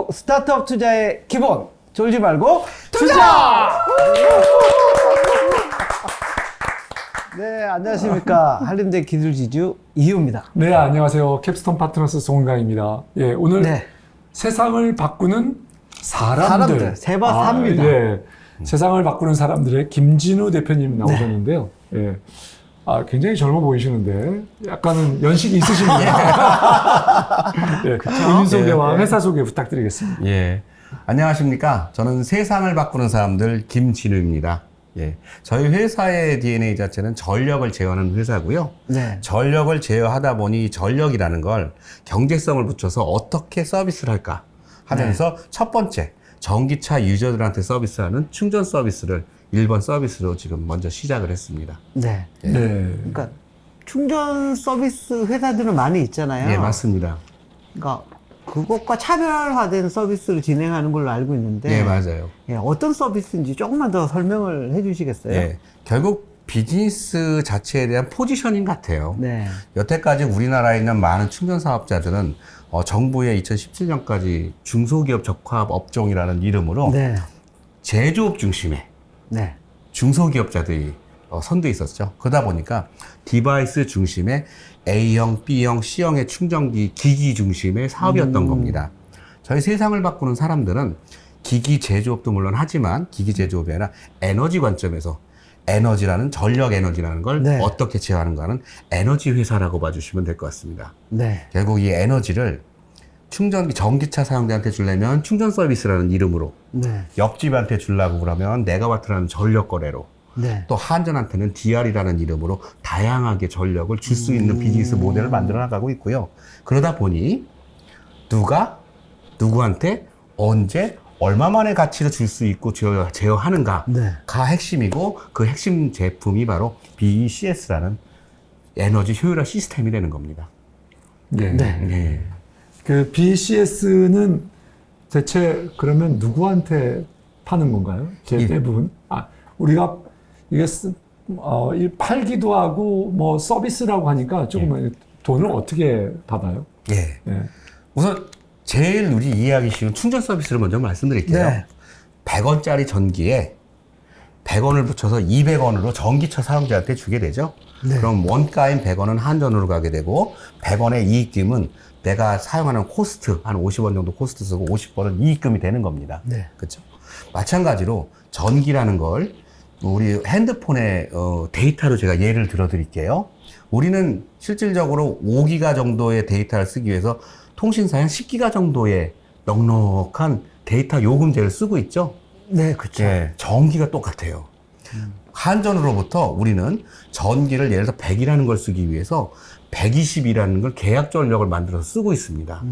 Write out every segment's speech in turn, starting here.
안녕하세요. 스타트업 투자의 기본. 졸지 말고 투자! 네, 안녕하십니까. 한림대 기술지주 이효입니다. 네, 안녕하세요. 캡스톤 파트너스 송은강입니다. 예, 오늘 네. 세상을 바꾸는 사람들. 세바사입니다. 예, 세상을 바꾸는 사람들의 김진우 대표님 나오셨는데요. 예. 굉장히 젊어 보이시는데 약간은 연식이 있으십니다. 예, 본인 소개와 회사 소개 부탁드리겠습니다. 예. 안녕하십니까. 저는 세상을 바꾸는 사람들 김진우입니다. 예. 저희 회사의 DNA 자체는 전력을 제어하는 회사고요. 네. 전력을 제어하다 보니 전력이라는 걸 경제성을 붙여서 어떻게 서비스를 할까 하면서 첫 번째, 전기차 유저들한테 서비스하는 충전 서비스를 1번 서비스로 지금 먼저 시작을 했습니다. 네. 예. 네. 그러니까 충전 서비스 회사들은 많이 있잖아요. 예, 맞습니다. 그러니까 그것과 차별화된 서비스를 진행하는 걸로 알고 있는데 예, 맞아요. 예, 어떤 서비스인지 조금만 더 설명을 해 주시겠어요? 예. 결국 비즈니스 자체에 대한 포지셔닝 같아요. 네. 여태까지 우리나라에 있는 많은 충전 사업자들은 정부의 2017년까지 중소기업 적합 업종이라는 이름으로 네. 제조업 중심의 네. 중소기업자들이 선두에 있었죠. 그러다 보니까 디바이스 중심의 A형, B형, C형의 충전기 기기 중심의 사업이었던 겁니다. 저희 세상을 바꾸는 사람들은 기기 제조업도 물론 하지만 기기 제조업이 아니라 에너지 관점에서 에너지라는 전력 에너지라는 걸 네. 어떻게 제어하는가는 에너지 회사라고 봐주시면 될 것 같습니다. 네. 결국 이 에너지를 충전기 전기차 사용자한테 주려면 충전 서비스라는 이름으로, 네. 옆집한테 주려고 그러면 메가와트라는 전력 거래로, 네. 또 한전한테는 DR이라는 이름으로 다양하게 전력을 줄 수 있는 비즈니스 모델을 만들어 나가고 있고요. 그러다 보니 누가 누구한테 언제 얼마만의 가치를 줄 수 있고 제어하는가가 네. 핵심이고, 그 핵심 제품이 바로 BECS라는 에너지 효율화 시스템이 되는 겁니다. 네. 네. 네. 그 BCS는 대체 그러면 누구한테 파는 건가요? 대부분? 우리가 이게 팔기도 하고 뭐 서비스라고 하니까 조금 돈을 어떻게 받아요? 예. 예. 우선 제일 우리 이해하기 쉬운 충전 서비스를 먼저 말씀드릴게요. 네. 100원짜리 전기에 100원을 붙여서 200원으로 전기차 사용자한테 주게 되죠. 네. 그럼 원가인 100원은 한전으로 가게 되고, 100원의 이익금은 내가 사용하는 코스트, 한 50원 정도 코스트 쓰고 50원은 이익금이 되는 겁니다. 네. 그렇죠? 마찬가지로 전기라는 걸 우리 핸드폰의 데이터로 제가 예를 들어 드릴게요. 우리는 실질적으로 5기가 정도의 데이터를 쓰기 위해서 통신사에 한 10기가 정도의 넉넉한 데이터 요금제를 쓰고 있죠. 네, 그렇죠. 예, 전기가 똑같아요. 한전으로부터 우리는 전기를 예를 들어 100이라는 걸 쓰기 위해서 120이라는 걸 계약 전력을 만들어서 쓰고 있습니다.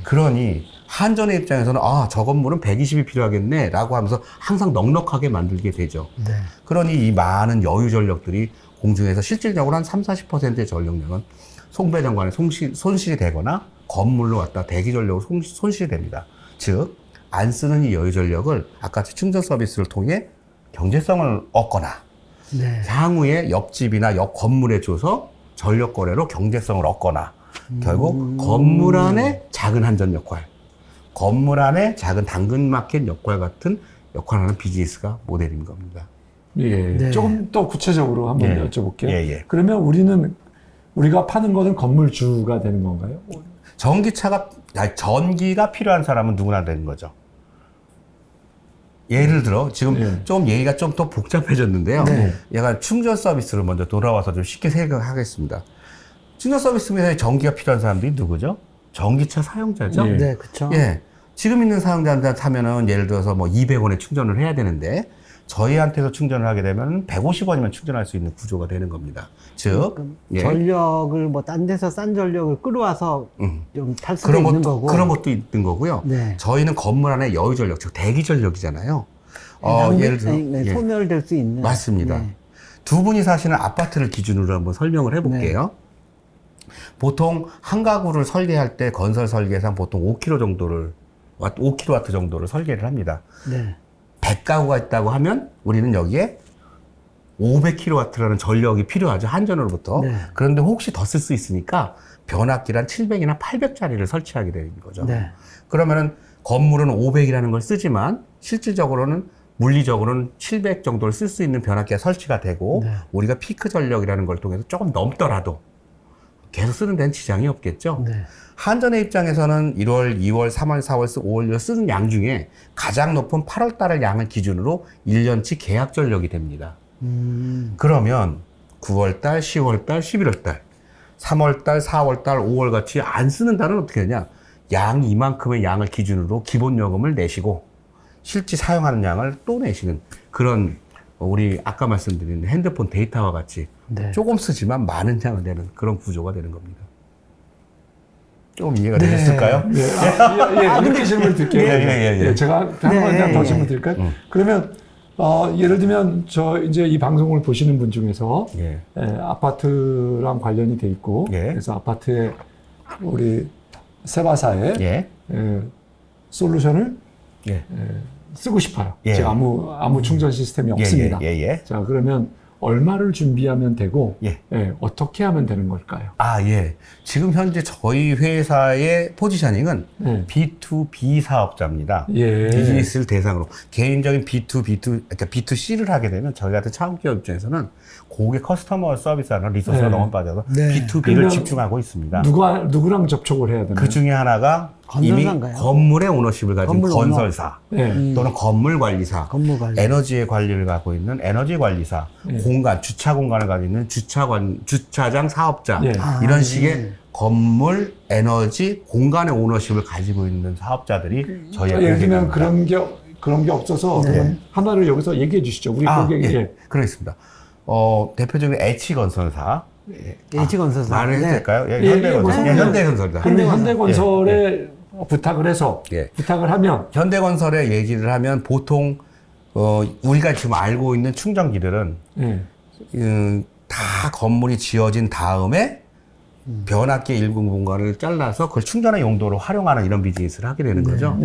그러니 한전의 입장에서는 저 건물은 120이 필요하겠네 라고 하면서 항상 넉넉하게 만들게 되죠. 네. 그러니 이 많은 여유 전력들이 공중에서 실질적으로 한 30~40%의 전력량은 송배전관에 손실이 되거나 건물로 왔다 대기 전력으로 손실이 됩니다. 즉, 안 쓰는 이 여유 전력을 아까처럼 충전 서비스를 통해 경제성을 얻거나, 네. 향후에 옆집이나 옆 건물에 줘서 전력 거래로 경제성을 얻거나, 결국 건물 안에 작은 한전 역할, 건물 안에 작은 당근마켓 역할 같은 역할을 하는 비즈니스가 모델인 겁니다. 예. 네. 조금 더 구체적으로 한번 예. 여쭤볼게요. 예. 그러면 우리가 파는 거는 건물주가 되는 건가요? 전기가 필요한 사람은 누구나 되는 거죠. 예를 들어, 지금 좀 얘기가 좀 더 복잡해졌는데요. 네. 얘가 충전 서비스를 먼저 돌아와서 좀 쉽게 생각하겠습니다. 충전 서비스 회사에 전기가 필요한 사람들이 누구죠? 전기차 사용자죠? 예. 네, 그렇죠. 예. 지금 있는 사용자한테 하면은 예를 들어서 뭐 200원에 충전을 해야 되는데, 저희한테서 충전을 하게 되면 150원이면 충전할 수 있는 구조가 되는 겁니다. 즉, 전력을 뭐 딴 데서 싼 전력을 끌어와서 좀 탈 수도 그런 있는 것도, 거고. 그런 것도 있는 거고요. 네. 저희는 건물 안에 여유 전력, 즉 대기 전력이잖아요. 예를 들어. 예. 소멸될 수 있는. 맞습니다. 네. 두 분이 사시는 아파트를 기준으로 한번 설명을 해볼게요. 보통 한 가구를 설계할 때 건설 설계상 보통 5kW 정도를 설계를 합니다. 네. 100가구가 있다고 하면 우리는 여기에 500kW라는 전력이 필요하죠. 한전으로부터. 네. 그런데 혹시 더 쓸 수 있으니까 변압기를 한 700이나 800짜리를 설치하게 되는 거죠. 네. 그러면은 건물은 500이라는 걸 쓰지만 실질적으로는 물리적으로는 700 정도를 쓸 수 있는 변압기가 설치가 되고 네. 우리가 피크 전력이라는 걸 통해서 조금 넘더라도 계속 쓰는 데는 지장이 없겠죠. 네. 한전의 입장에서는 1월, 2월, 3월, 4월, 5월 쓰는 양 중에 가장 높은 8월 달을 양을 기준으로 1년치 계약 전력이 됩니다. 그러면 9월 달, 10월 달, 11월 달, 3월 달, 4월 달, 5월 같이 안 쓰는 달은 어떻게 되냐? 양 이만큼의 양을 기준으로 기본 요금을 내시고 실제 사용하는 양을 또 내시는 그런 우리 아까 말씀드린 핸드폰 데이터와 같이 네. 조금 쓰지만 많은 양을 내는 그런 구조가 되는 겁니다. 조금 이해가 되셨을까요? 예, 이렇게 질문을 드릴게요. 예. 제가 하나만 더 질문 드릴까요? 그러면 예를 들면 이제 이 방송을 보시는 분 중에서 아파트랑 관련이 돼 있고 그래서 아파트에 우리 세바사에 솔루션을 쓰고 싶어요. 제가 아무 충전 시스템이 없습니다. 자, 그러면 얼마를 준비하면 되고 어떻게 하면 되는 걸까요? 지금 현재 저희 회사의 포지셔닝은 B2B 사업자입니다. 비즈니스를 대상으로 개인적인 그러니까 B2C를 하게 되면 저희 같은 창업기업 입장에서는 고객 커스터머 서비스하는 리소스가 너무 빠져서 B2B를 집중하고 있습니다. 누구랑 접촉을 해야 되나요? 그 중에 하나가 이미 건물의 오너십을 가진 건설사 또는 건물관리사, 에너지의 관리를 갖고 있는 에너지관리사, 주차 공간을 가지고 있는 주차장 사업자 이런 식의 건물, 에너지, 공간의 오너십을 가지고 있는 사업자들이 저희의 예를 들면 그런 게 없어서 그럼 하나를 여기서 얘기해 주시죠. 우리 고객이 그러겠습니다. 대표적인 H건설사. H건설사. 말을 해도 될까요? 현대건설이다. 근데 현대건설에 부탁을 해서 부탁을 하면 현대건설에 얘기를 하면 보통 우리가 지금 알고 있는 충전기들은 다 건물이 지어진 다음에 변압기 일부 공간을 잘라서 그걸 충전의 용도로 활용하는 이런 비즈니스를 하게 되는 거죠.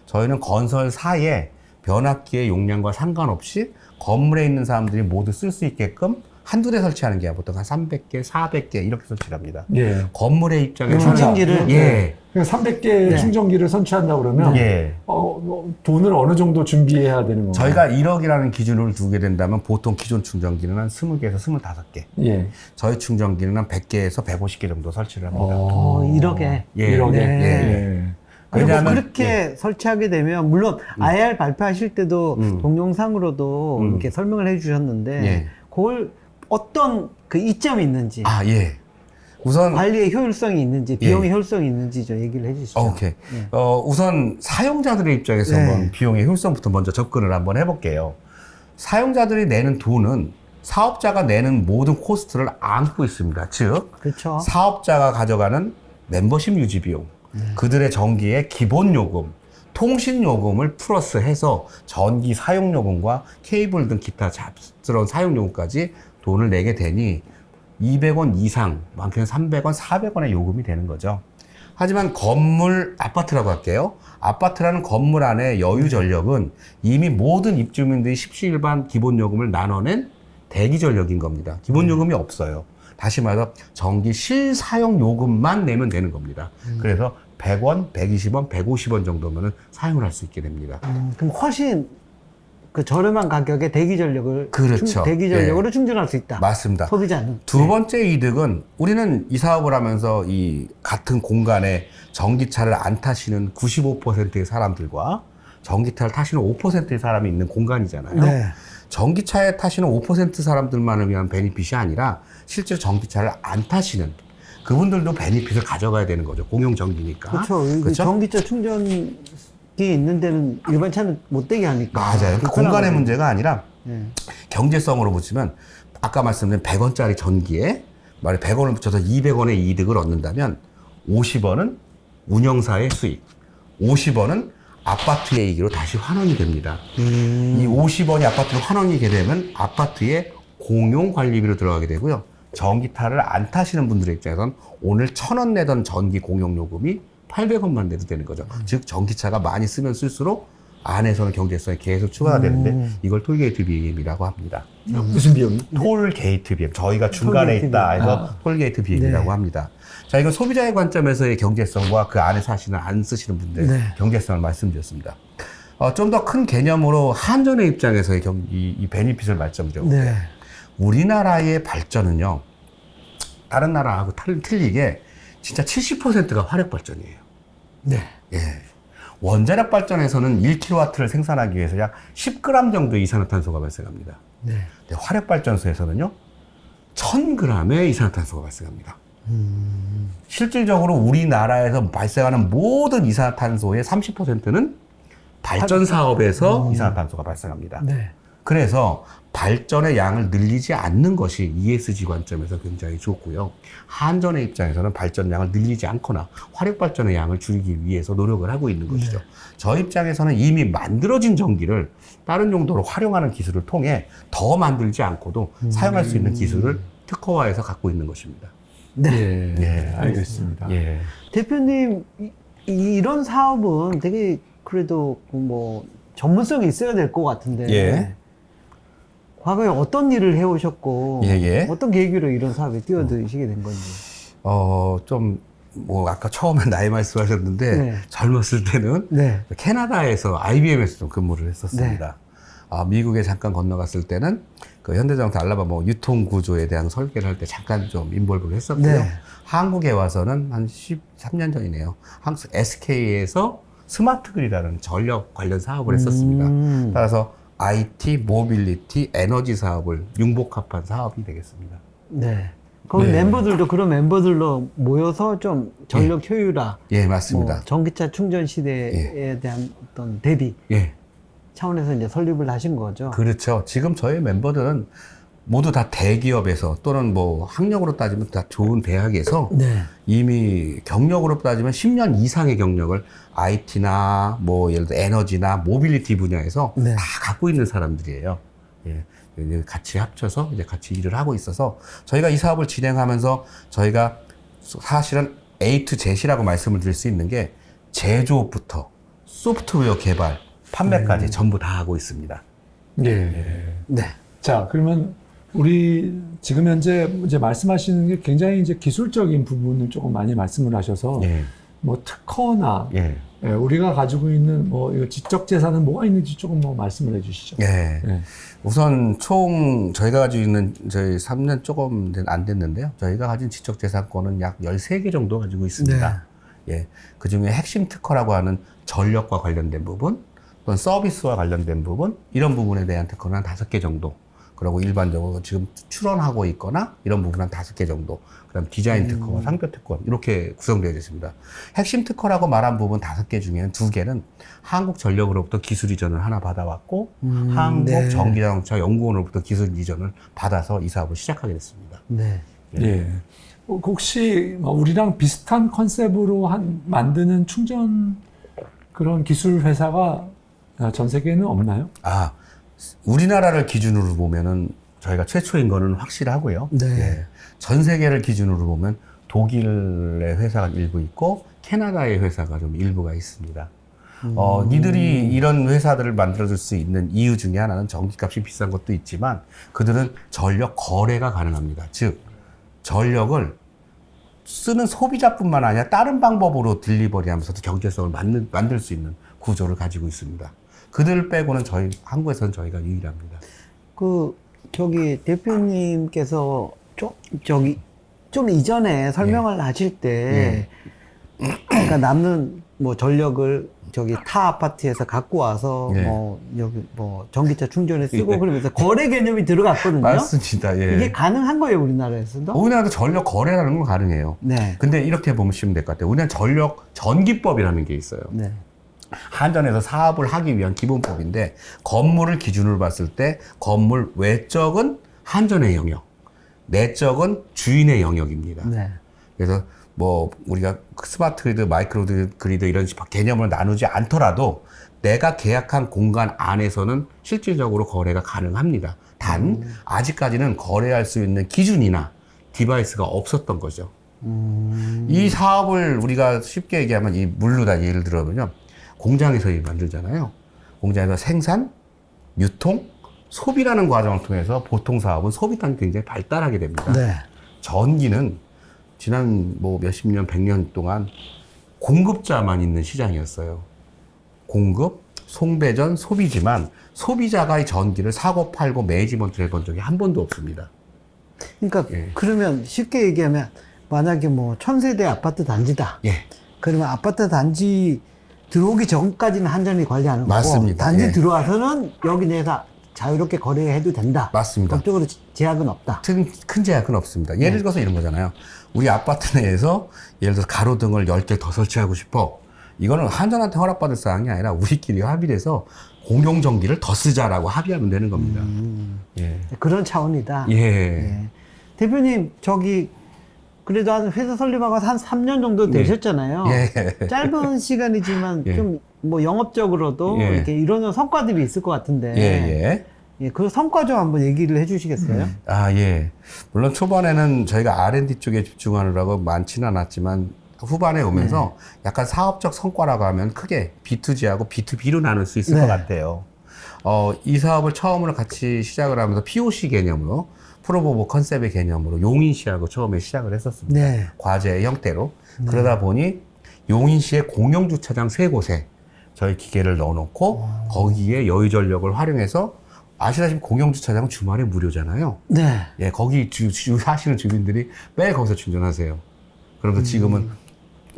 저희는 건설사에 변압기의 용량과 상관없이 건물에 있는 사람들이 모두 쓸 수 있게끔 한두 대 설치하는 게 보통 한 300개, 400개 이렇게 설치를 합니다. 건물의 입장에서 충전기를 300개 충전기를 선취한다 그러면 돈을 어느 정도 준비해야 되는 건가요? 저희가 1억이라는 기준을 두게 된다면 보통 기존 충전기는 한 20개에서 25개. 저희 충전기는 한 100개에서 150개 정도 설치를 합니다. 1억에. 1억에. 그리고 그렇게 설치하게 되면 물론 IR 발표하실 때도 동영상으로도 이렇게 설명을 해주셨는데 그걸 어떤 그 이점이 있는지 우선 관리의 효율성이 있는지 비용의 효율성이 있는지 좀 얘기를 해주시죠. 우선 사용자들의 입장에서 한번 비용의 효율성부터 먼저 접근을 한번 해볼게요. 사용자들이 내는 돈은 사업자가 내는 모든 코스트를 안고 있습니다. 즉 사업자가 가져가는 멤버십 유지 비용, 그들의 전기의 기본 요금, 통신 요금을 플러스해서 전기 사용 요금과 케이블 등 기타 잡스러운 사용 요금까지 돈을 내게 되니 200원 이상, 많게는 300원, 400원의 요금이 되는 거죠. 하지만 아파트라고 할게요. 아파트라는 건물 안에 여유 전력은 이미 모든 입주민들이 십시일반 기본 요금을 나눠낸 대기 전력인 겁니다. 기본 요금이 없어요. 다시 말해서 전기 실사용 요금만 내면 되는 겁니다. 그래서 100원, 120원, 150원 정도면은 사용을 할 수 있게 됩니다. 그럼 훨씬 그 저렴한 가격에 대기 전력을 대기 전력으로 충전할 수 있다. 맞습니다. 소비자는. 두 번째 이득은 우리는 이 사업을 하면서 이 같은 공간에 전기차를 안 타시는 95%의 사람들과 전기차를 타시는 5%의 사람이 있는 공간이잖아요. 전기차에 타시는 5% 사람들만을 위한 베니핏이 아니라 실제로 전기차를 안 타시는 그분들도 베니핏을 가져가야 되는 거죠. 공용 전기니까. 그렇죠. 전기차 충전기 있는 데는 일반 차는 못 되게 하니까. 맞아요. 공간의 문제가 아니라 경제성으로 보시면 아까 말씀드린 100원짜리 전기에 만약 100원을 붙여서 200원의 이득을 얻는다면 50원은 운영사의 수익, 50원은 아파트의 이익으로 다시 환원이 됩니다. 이 50원이 아파트로 환원이 되면 아파트에 공용 관리비로 들어가게 되고요. 전기차를 안 타시는 분들의 입장에서는 오늘 1,000원 내던 전기 공용 요금이 800원만 내도 되는 거죠. 즉 전기차가 많이 쓰면 쓸수록 안에서는 경제성이 계속 추가가 되는데 이걸 톨게이트 비용이라고 합니다. 무슨 비용이? 톨게이트 비용. 저희가 중간에 있다 해서 톨게이트 비용이라고 합니다. 자, 이건 소비자의 관점에서의 경제성과 그 안에 사시는 안 쓰시는 분들의 네. 경제성을 말씀드렸습니다. 좀 더 큰 개념으로 한전의 입장에서의 이 베니핏을 말씀드려볼게요. 네. 우리나라의 발전은요, 다른 나라하고 틀리게 진짜 70%가 화력 발전이에요. 네. 예. 원자력 발전에서는 1kW를 생산하기 위해서 약 10g 정도의 이산화탄소가 발생합니다. 네. 근데 화력 발전소에서는요, 1000g의 이산화탄소가 발생합니다. 실질적으로 우리나라에서 발생하는 모든 이산화탄소의 30%는 발전 사업에서 이산화탄소가 발생합니다. 네. 그래서 발전의 양을 늘리지 않는 것이 ESG 관점에서 굉장히 좋고요. 한전의 입장에서는 발전량을 늘리지 않거나 화력 발전의 양을 줄이기 위해서 노력을 하고 있는 것이죠. 저 입장에서는 이미 만들어진 전기를 다른 용도로 활용하는 기술을 통해 더 만들지 않고도 사용할 수 있는 기술을 특허화해서 갖고 있는 것입니다. 네. 예, 알겠습니다. 예. 대표님, 이런 사업은 되게 그래도 뭐 전문성이 있어야 될 것 같은데. 예. 과거에 어떤 일을 해오셨고, 예. 어떤 계기로 이런 사업에 뛰어드시게 된 건지. 아까 처음에 나이 말씀하셨는데, 네. 젊었을 때는 네. 캐나다에서 IBM에서 좀 근무를 했었습니다. 미국에 잠깐 건너갔을 때는 그 현대자동차 알라바마 유통 구조에 대한 설계를 할 때 잠깐 좀 인볼브를 했었고요. 네. 한국에 와서는 한 13년 전이네요. 한국 SK에서 스마트 그리드라는 전력 관련 사업을 했었습니다. 따라서 IT, 모빌리티, 에너지 사업을 융복합한 사업이 되겠습니다. 네. 그럼 네. 멤버들도 그런 멤버들로 모여서 좀 전력 효율화, 예, 맞습니다. 뭐 전기차 충전 시대에 대한 어떤 대비 예, 차원에서 이제 설립을 하신 거죠. 그렇죠. 지금 저희 멤버들은 모두 다 대기업에서 또는 뭐 학력으로 따지면 다 좋은 대학에서 네. 이미 경력으로 따지면 10년 이상의 경력을 IT나 뭐 예를 들어 에너지나 모빌리티 분야에서 네. 다 갖고 있는 사람들이에요. 예. 이제 같이 합쳐서 이제 같이 일을 하고 있어서 저희가 이 사업을 진행하면서 저희가 사실은 A to Z라고 말씀을 드릴 수 있는 게 제조업부터 소프트웨어 개발, 판매까지 전부 다 하고 있습니다. 예. 네. 자, 그러면 우리 지금 현재 이제 말씀하시는 게 굉장히 이제 기술적인 부분을 조금 많이 말씀을 하셔서 예. 뭐 특허나 예. 예, 우리가 가지고 있는 뭐 이거 지적 재산은 뭐가 있는지 조금 뭐 말씀을 해주시죠. 예. 예. 우선 총 저희가 가지고 있는 저희 3년 조금 안 됐는데요. 저희가 가진 지적재산권은 약 13개 정도 가지고 있습니다. 예. 그 중에 핵심 특허라고 하는 전력과 관련된 부분, 또는 서비스와 관련된 부분, 이런 부분에 대한 특허는 한 5개 정도. 그리고 일반적으로 지금 출원하고 있거나 이런 부분 한 5개 정도. 그다음 디자인 특허와 상표 특허 이렇게 구성되어 있습니다. 핵심 특허라고 말한 부분 5개 중에는 2개는 한국전력으로부터 기술 이전을 하나 받아왔고 한국전기자동차 연구원으로부터 기술 이전을 받아서 이 사업을 시작하게 됐습니다. 네. 예. 혹시 우리랑 비슷한 컨셉으로 만드는 충전 그런 기술 회사가 전 세계에는 없나요? 우리나라를 기준으로 보면은 저희가 최초인 거는 확실하고요. 네. 예. 전 세계를 기준으로 보면 독일의 회사가 일부 있고 캐나다의 회사가 좀 일부가 있습니다. 이들이 이런 회사들을 만들어줄 수 있는 이유 중에 하나는 전기값이 비싼 것도 있지만 그들은 전력 거래가 가능합니다. 즉 전력을 쓰는 소비자뿐만 아니라 다른 방법으로 딜리버리하면서도 경제성을 만들 수 있는 구조를 가지고 있습니다. 그들 빼고는 저희 한국에서는 저희가 유일합니다. 대표님께서 좀 이전에 설명을 하실 때, 그러니까 남는 뭐 전력을 타 아파트에서 갖고 와서 여기 전기차 충전에 쓰고 그러면서 거래 개념이 들어갔거든요. 맞습니다. 예. 이게 가능한 거예요, 우리나라에서도? 우리나라도 전력 거래라는 건 가능해요. 네. 근데 이렇게 보시면 될 것 같아요. 우리나라 전력 전기법이라는 게 있어요. 네. 한전에서 사업을 하기 위한 기본법인데 건물을 기준으로 봤을 때 건물 외적은 한전의 영역, 내적은 주인의 영역입니다. 네. 그래서 뭐 우리가 스마트 그리드, 마이크로 그리드 이런 개념을 나누지 않더라도 내가 계약한 공간 안에서는 실질적으로 거래가 가능합니다. 단 아직까지는 거래할 수 있는 기준이나 디바이스가 없었던 거죠. 이 사업을 우리가 쉽게 얘기하면 이 물루다 예를 들어보면요. 공장에서 만들잖아요. 공장에서 생산, 유통, 소비라는 과정을 통해서 보통 사업은 소비 단계가 굉장히 발달하게 됩니다. 네. 전기는 지난 뭐 몇십 년, 100년 동안 공급자만 있는 시장이었어요. 공급, 송배전, 소비지만 소비자가 이 전기를 사고 팔고 매니지먼트를 해본 적이 한 번도 없습니다. 그러니까 예. 그러면 쉽게 얘기하면 만약에 뭐 1000세대 아파트 단지다. 예, 그러면 아파트 단지 들어오기 전까지는 한전이 관리하는 거고 맞습니다. 단지 예. 들어와서는 여기 내에서 자유롭게 거래해도 된다. 맞습니다. 법적으로 제약은 없다. 큰 제약은 없습니다. 예를 들어서 이런 거잖아요. 우리 아파트 내에서 예를 들어서 가로등을 10개 더 설치하고 싶어. 이거는 한전한테 허락받을 사항이 아니라 우리끼리 합의해서 공용전기를 더 쓰자라고 합의하면 되는 겁니다. 예. 그런 차원이다. 예. 예. 대표님 저기 그래도 한 회사 설립하고 한 3년 정도 되셨잖아요. 예. 짧은 시간이지만 예. 좀 뭐 영업적으로도 예. 이렇게 이런 성과들이 있을 것 같은데 예. 예, 그 성과 좀 한번 얘기를 해주시겠어요? 아, 예. 물론 초반에는 저희가 R&D 쪽에 집중하느라고 많지는 않았지만 후반에 오면서 약간 사업적 성과라고 하면 크게 B2G하고 B2B로 나눌 수 있을 네. 것 같아요. 이 사업을 처음으로 같이 시작을 하면서 POC 개념으로 프로브 오브 컨셉의 개념으로 용인시하고 처음에 시작을 했었습니다. 네. 과제의 형태로. 그러다 보니 용인시의 공영주차장 3곳에 저희 기계를 넣어놓고 거기에 여유전력을 활용해서 아시다시피 공영주차장은 주말에 무료잖아요. 네. 예, 거기 사시는 주민들이 매일 거기서 충전하세요. 그러면서 지금은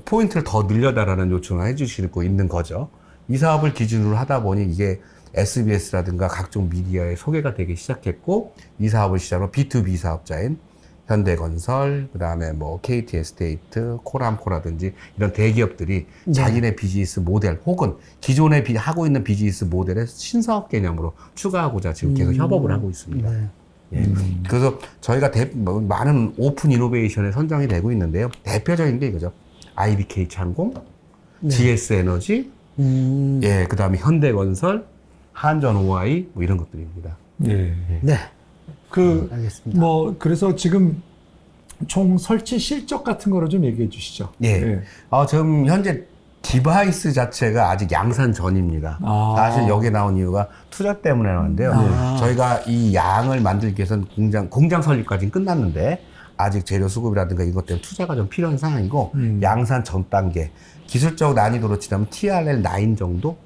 포인트를 더 늘려달라는 요청을 해주시고 있는 거죠. 이 사업을 기준으로 하다 보니 이게 SBS라든가 각종 미디어에 소개가 되기 시작했고, 이 사업을 시작으로 B2B 사업자인 현대건설, 그 다음에 뭐 KT 에스테이트, 코람코라든지 이런 대기업들이 자기네 비즈니스 모델 혹은 기존에 하고 있는 비즈니스 모델의 신사업 개념으로 추가하고자 지금 계속 협업을 하고 있습니다. 네. 예. 그래서 저희가 많은 오픈 이노베이션에 선정이 되고 있는데요. 대표적인 게 이거죠. IBK 창공, GS 에너지, 예, 그 다음에 현대건설, 한전 OI, 뭐 이런 것들입니다. 예. 네. 그 알겠습니다. 뭐 그래서 지금 총 설치 실적 같은 거를 좀 얘기해 주시죠. 예. 지금 현재 디바이스 자체가 아직 양산 전입니다. 아. 사실 여기 나온 이유가 투자 때문에 나왔는데요. 저희가 이 양을 만들기 위해서는 공장 설립까지는 끝났는데 아직 재료 수급이라든가 이것 때문에 투자가 좀 필요한 상황이고 양산 전 단계, 기술적 난이도로 치자면 TRL9 정도?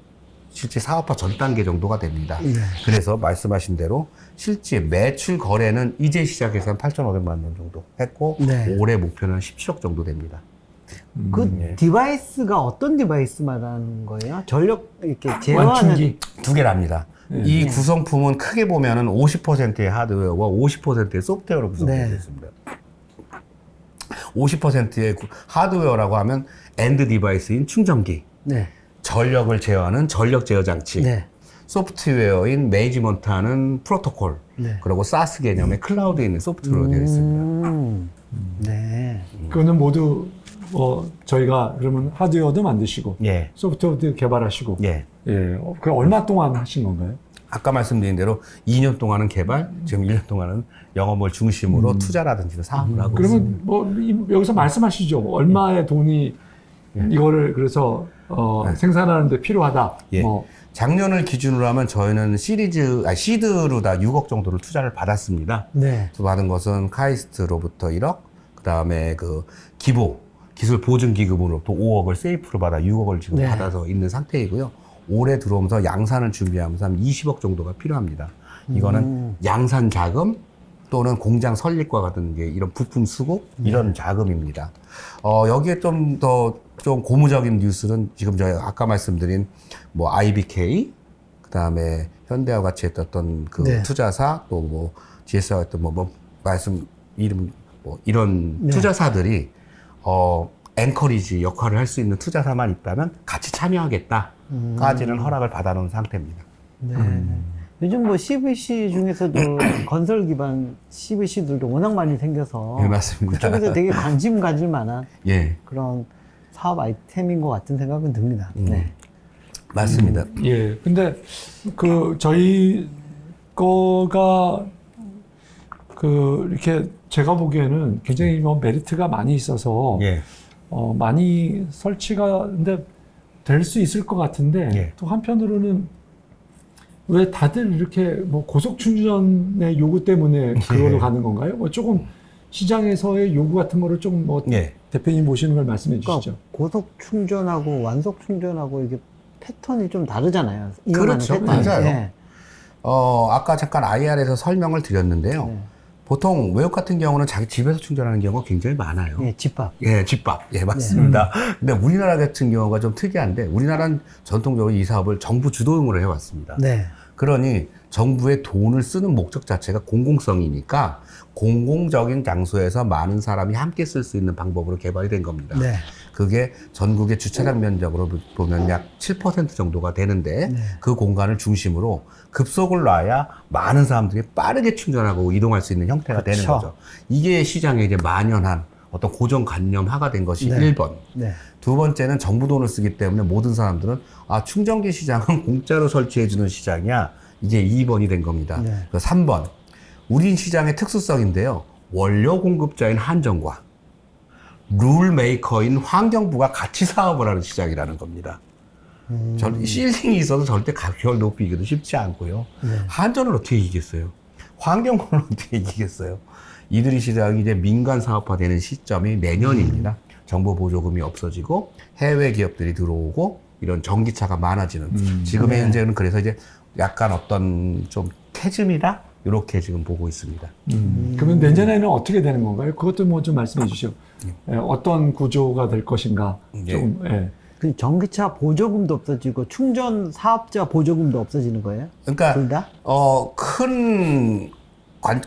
실제 사업화 전 단계 정도가 됩니다. 그래서 말씀하신 대로 실제 매출 거래는 이제 시작해서 한 8,500만 원 정도 했고 올해 목표는 17억 정도 됩니다. 그 디바이스가 어떤 디바이스 말하는 거예요? 전력 이렇게 제어하는 완충기. 두 개랍니다. 이 구성품은 크게 보면은 50%의 하드웨어와 50%의 소프트웨어로 구성되어 있습니다. 50%의 하드웨어라고 하면 엔드 디바이스인 충전기, 네. 전력을 제어하는 전력 제어 장치, 네. 소프트웨어인 매니지먼트하는 프로토콜, 네. 그리고 사스 개념의 클라우드에 있는 소프트웨어로 되어 있습니다. 네. 그거는 모두 저희가 그러면 하드웨어도 만드시고 예, 소프트웨어도 개발하시고 예. 그 얼마 동안 하신 건가요? 아까 말씀드린 대로 2년 동안은 개발, 지금 1년 동안은 영업을 중심으로 투자라든지 사업을 하고 있습니다. 그러면 뭐 여기서 말씀하시죠. 얼마의 돈이 이거를 그래서 생산하는데 필요하다. 예. 뭐 작년을 기준으로 하면 저희는 시드로 다 6억 정도를 투자를 받았습니다. 네. 받은 것은 카이스트로부터 1억, 그 다음에 그 기술 보증 기금으로부터 5억을 세이프로 받아 6억을 지금 받아서 있는 상태이고요. 올해 들어오면서 양산을 준비하면서 한 20억 정도가 필요합니다. 이거는 양산 자금 또는 공장 설립과 같은 게 이런 부품 수급 이런 자금입니다. 여기에 좀 고무적인 뉴스는 지금 저희 아까 말씀드린 뭐 IBK, 그 다음에 현대와 같이 했던 그 투자사 또 뭐 GS와 했던 이런 투자사들이 앵커리지 역할을 할 수 있는 투자사만 있다면 같이 참여하겠다까지는 허락을 받아놓은 상태입니다. 네. 요즘 뭐 CVC 중에서도 건설 기반 CVC들도 워낙 많이 생겨서 네, 맞습니다. 그쪽에서 되게 관심 가질 만한 예, 그런 사업 아이템인 것 같은 생각은 듭니다. 네. 맞습니다. 예. 근데 저희 거가 이렇게 제가 보기에는 굉장히 메리트가 많이 있어서 예, 많이 설치가 근데 될 수 있을 것 같은데 또 한편으로는 왜 다들 이렇게 뭐 고속 충전의 요구 때문에 그걸로 가는 건가요? 뭐 조금 시장에서의 요구 같은 거를 좀 뭐 예. 대표님 모시는 걸 말씀해 그러니까 주시죠. 고속 충전하고 완속 충전하고 이게 패턴이 좀 다르잖아요. 이용하는 그렇죠. 패턴이. 맞아요. 예. 아까 잠깐 IR에서 설명을 드렸는데요. 네. 보통 외국 같은 경우는 자기 집에서 충전하는 경우가 굉장히 많아요. 예, 집밥. 예, 집밥. 예, 맞습니다. 근데 우리나라 같은 경우가 좀 특이한데, 우리나라는 전통적으로 이 사업을 정부 주도용으로 해왔습니다. 네. 그러니 정부의 돈을 쓰는 목적 자체가 공공성이니까 공공적인 장소에서 많은 사람이 함께 쓸 수 있는 방법으로 개발이 된 겁니다. 네. 그게 전국의 주차장 면적으로 보면 약 7% 정도가 되는데 네. 그 공간을 중심으로 급속을 놔야 많은 사람들이 빠르게 충전하고 이동할 수 있는 형태가 되는 그쵸. 거죠. 이게 시장에 이제 만연한 어떤 고정관념화가 된 것이 네. 1번. 네. 두 번째는 정부 돈을 쓰기 때문에 모든 사람들은 충전기 시장은 공짜로 설치해주는 시장이야. 이게 2번이 된 겁니다. 네. 그래서 3번. 우린 시장의 특수성인데요. 원료 공급자인 한전과 룰 메이커인 환경부가 같이 사업을 하는 시장이라는 겁니다. 실링이 있어도 절대 가격을 높이기도 쉽지 않고요. 네. 한전을 어떻게 이기겠어요? 환경부는 어떻게 이기겠어요? 이들이 시장이 이제 민간 사업화되는 시점이 내년입니다. 정부 보조금이 없어지고 해외 기업들이 들어오고 이런 전기차가 많아지는 지금의 네. 현재는 그래서 이제 약간 어떤 좀 태즘이다 이렇게 지금 보고 있습니다. 그러면 내년에는 어떻게 되는 건가요? 그것도 뭐 좀 말씀해 주시죠. 예, 어떤 구조가 될 것인가. 예. 좀, 예. 그 전기차 보조금도 없어지고 충전 사업자 보조금도 없어지는 거예요? 그러니까 둘 다?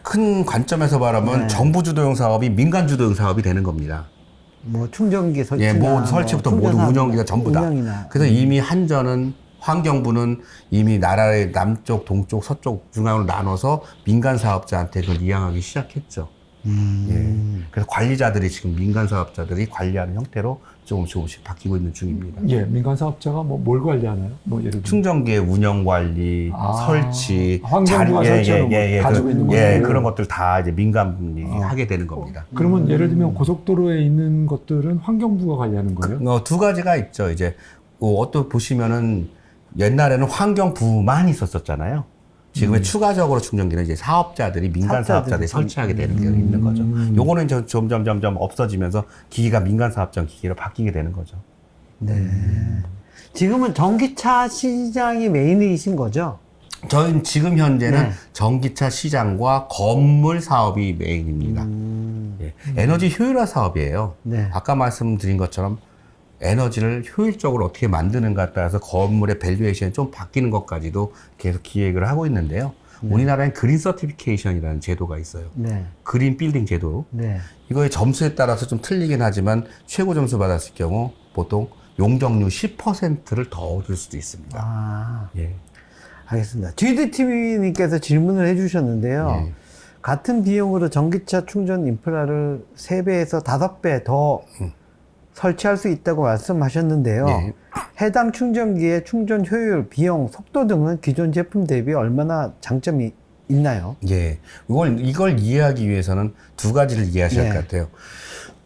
큰 관점에서 바라면 네. 정부 주도형 사업이 민간 주도형 사업이 되는 겁니다. 뭐 충전기 설치나 예, 뭐 설치부터 모두 충전 운영기가 전부 다. 운영이나. 그래서 이미 한전은 환경부는 이미 나라의 남쪽, 동쪽, 서쪽, 중앙으로 나눠서 민간 사업자한테 그걸 이양하기 시작했죠. 예. 그래서 관리자들이 지금 민간 사업자들이 관리하는 형태로 조금씩 바뀌고 있는 중입니다. 예, 민간 사업자가 뭐 뭘 관리하나요? 뭐 예를 들면. 충전기의 운영 관리, 설치, 환경부가 설치하는 거 가지고 있는 거예요. 그런 것들 다 이제 민간분이 하게 되는 겁니다. 그러면 예를 들면 고속도로에 있는 것들은 환경부가 관리하는 거예요? 두 가지가 있죠. 이제 어떤 보시면은 옛날에는 환경부만 있었잖아요. 지금은 추가적으로 충전기는 이제 사업자들이 민간 사업자들이 설치하게 되는 게 있는 거죠. 요거는 이제 점점 없어지면서 기기가 민간 사업장 기기로 바뀌게 되는 거죠. 네. 지금은 전기차 시장이 메인이신 거죠? 저희는 지금 현재는 네. 전기차 시장과 건물 사업이 메인입니다. 예. 에너지 효율화 사업이에요. 네. 아까 말씀드린 것처럼 에너지를 효율적으로 어떻게 만드는가에 따라서 건물의 밸류에이션이 좀 바뀌는 것까지도 계속 기획을 하고 있는데요. 우리나라엔 그린 서티피케이션이라는 제도가 있어요. 네. 그린 빌딩 제도. 네. 이거의 점수에 따라서 좀 틀리긴 하지만 최고 점수 받았을 경우 보통 용적률 10%를 더 얻을 수도 있습니다. 아, 예. 알겠습니다. GDTV님께서 질문을 해주셨는데요. 예. 같은 비용으로 전기차 충전 인프라를 3배에서 5배 더 설치할 수 있다고 말씀하셨는데요. 예. 해당 충전기의 충전 효율, 비용, 속도 등은 기존 제품 대비 얼마나 장점이 있나요? 예. 이걸 이해하기 위해서는 두 가지를 이해하셔야 할 네. 것 같아요.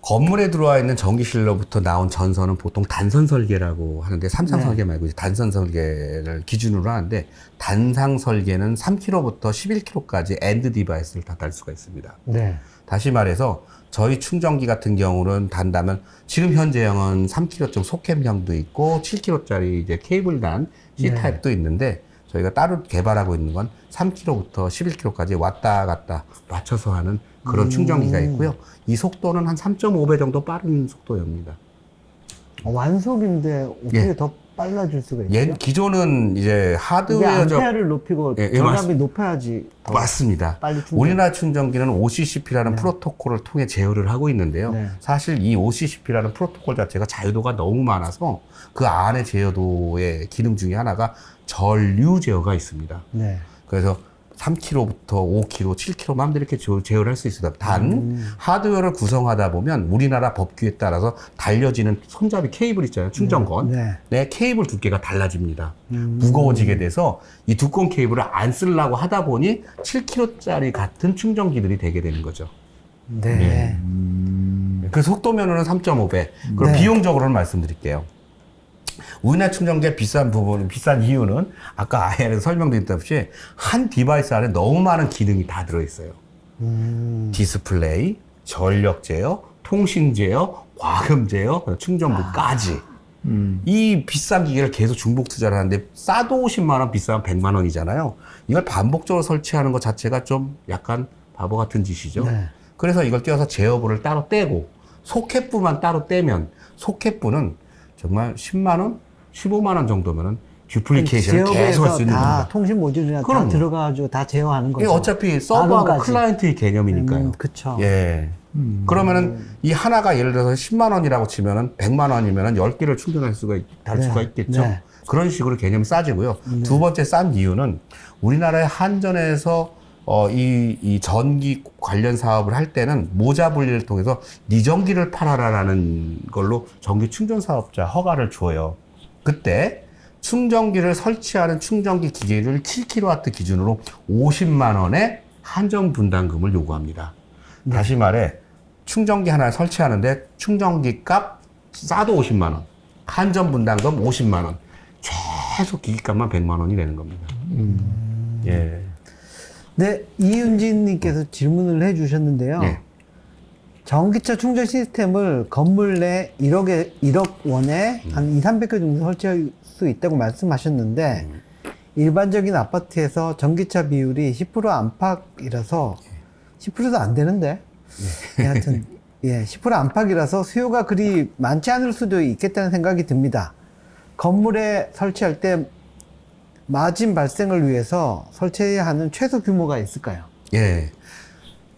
건물에 들어와 있는 전기실로부터 나온 전선은 보통 단선 설계라고 하는데 삼상 설계 말고 이제 단선 설계를 기준으로 하는데 단상 설계는 3km부터 11km까지 엔드 디바이스를 다 달 수가 있습니다. 네. 다시 말해서 저희 충전기 같은 경우는 단다면 지금 현재형은 3km 소캠형도 있고 7km짜리 이제 케이블단 C타입도 있는데 저희가 따로 개발하고 있는 건 3km부터 11km까지 왔다 갔다 맞춰서 하는 그런 충전기가 있고요. 이 속도는 한 3.5배 정도 빠른 속도입니다. 완속인데 어떻게 예. 더 빨라질 수가 있어요? 기존은 이제 이게 하드웨어적 암페어를 높이고 예, 전압이 높아야지 더 맞습니다. 빨리 충전. 우리나라 충전기는 OCCP라는 프로토콜을 통해 제어를 하고 있는데요. 네. 사실 이 OCCP라는 프로토콜 자체가 자유도가 너무 많아서 그 안에 제어도의 기능 중에 하나가 전류 제어가 있습니다. 네. 그래서 3km부터 5km, 7km 마음대로 이렇게 제어를 할 수 있습니다. 단 하드웨어를 구성하다 보면 우리나라 법규에 따라서 달려지는 손잡이 케이블 있잖아요. 충전건. 네. 케이블 두께가 달라집니다. 무거워지게 돼서 이 두꺼운 케이블을 안 쓰려고 하다 보니 7km짜리 같은 충전기들이 되게 되는 거죠. 네. 그 속도면은 3.5배. 그리고 네. 비용적으로는 말씀드릴게요. 우리나라 충전기의 비싼 이유는 아까 IR에서 설명드렸다시피 한 디바이스 안에 너무 많은 기능이 다 들어있어요. 디스플레이, 전력 제어, 통신 제어, 과금 제어, 충전부까지. 이 비싼 기계를 계속 중복 투자를 하는데 싸도 50만 원, 비싸면 100만 원이잖아요. 이걸 반복적으로 설치하는 것 자체가 좀 약간 바보 같은 짓이죠. 네. 그래서 이걸 띄워서 제어부를 따로 떼고 소켓부만 따로 떼면 소켓부는 정말 10만 원, 15만 원 정도면은 듀플리케이션을 계속 할 수 있는 다 겁니다. 통신 모듈이나 다 그럼요. 들어가가지고 다 제어하는 이게 거죠. 어차피 서버하고 아동까지. 클라이언트의 개념이니까요. 그쵸. 예. 그러면은 이 하나가 예를 들어서 10만 원이라고 치면은 100만 원이면은 10개를 충전할 수가 달 수가 있겠죠. 네. 그런 식으로 개념이 싸지고요. 두 번째 싼 이유는 우리나라의 한전에서 이 전기 관련 사업을 할 때는 모자 분리를 통해서 네 전기를 팔아라라는 걸로 전기 충전 사업자 허가를 줘요. 그때 충전기를 설치하는 충전기 기계를 7kW 기준으로 50만 원의 한전 분담금을 요구합니다. 다시 말해 충전기 하나 설치하는데 충전기 값 싸도 50만 원, 한전 분담금 50만 원, 최소 기기값만 100만 원이 되는 겁니다. 예. 네, 이윤진님께서 질문을 해주셨는데요. 예. 전기차 충전 시스템을 건물 내 1억 원에 한 2, 300개 정도 설치할 수 있다고 말씀하셨는데, 일반적인 아파트에서 전기차 비율이 10% 안팎이라서, 10%도 안 되는데, 하여튼, 10% 안팎이라서 수요가 그리 많지 않을 수도 있겠다는 생각이 듭니다. 건물에 설치할 때 마진 발생을 위해서 설치해야 하는 최소 규모가 있을까요? 예.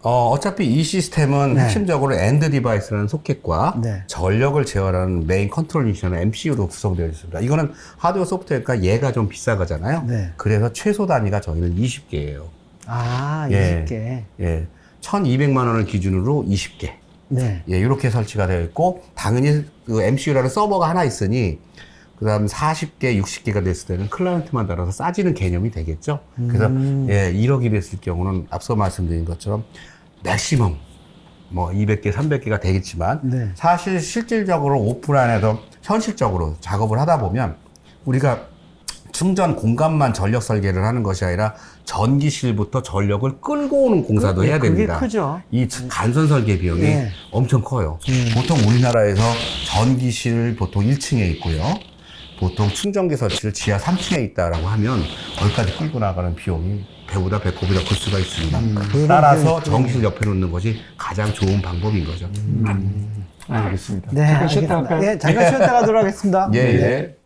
어차피 이 시스템은 네. 핵심적으로 엔드 디바이스라는 소켓과 네. 전력을 제어하는 메인 컨트롤 유닛이라는 MCU로 구성되어 있습니다. 이거는 하드웨어 소프트웨어가 얘가 좀 비싼 거잖아요. 네. 그래서 최소 단위가 저희는 20개예요. 아, 예. 20개. 예. 1,200만 원을 기준으로 20개. 네. 예, 이렇게 설치가 되어 있고, 당연히 그 MCU라는 서버가 하나 있으니, 그 다음 40개, 60개가 됐을 때는 클라이언트만 따라서 싸지는 개념이 되겠죠. 그래서, 예, 1억이 됐을 경우는 앞서 말씀드린 것처럼, 맥시멈, 뭐, 200개, 300개가 되겠지만, 네. 사실 실질적으로 오프라인에서 현실적으로 작업을 하다 보면, 우리가 충전 공간만 전력 설계를 하는 것이 아니라 전기실부터 전력을 끌고 오는 공사도 해야 됩니다. 그게 크죠. 이 간선 설계 비용이 네. 엄청 커요. 보통 우리나라에서 전기실 보통 1층에 있고요. 보통 충전기 설치를 지하 3층에 있다라고 하면 거기까지 끌고 나가는 비용이 배보다 배꼽이다 클 수가 있습니다. 따라서 전기실 옆에 놓는 것이 가장 좋은 방법인 거죠. 알겠습니다. 네, 잠깐 쉬었다 알겠습니다. 할까요? 예, 잠깐 쉬었다가 돌아가겠습니다. 예, 네. 예.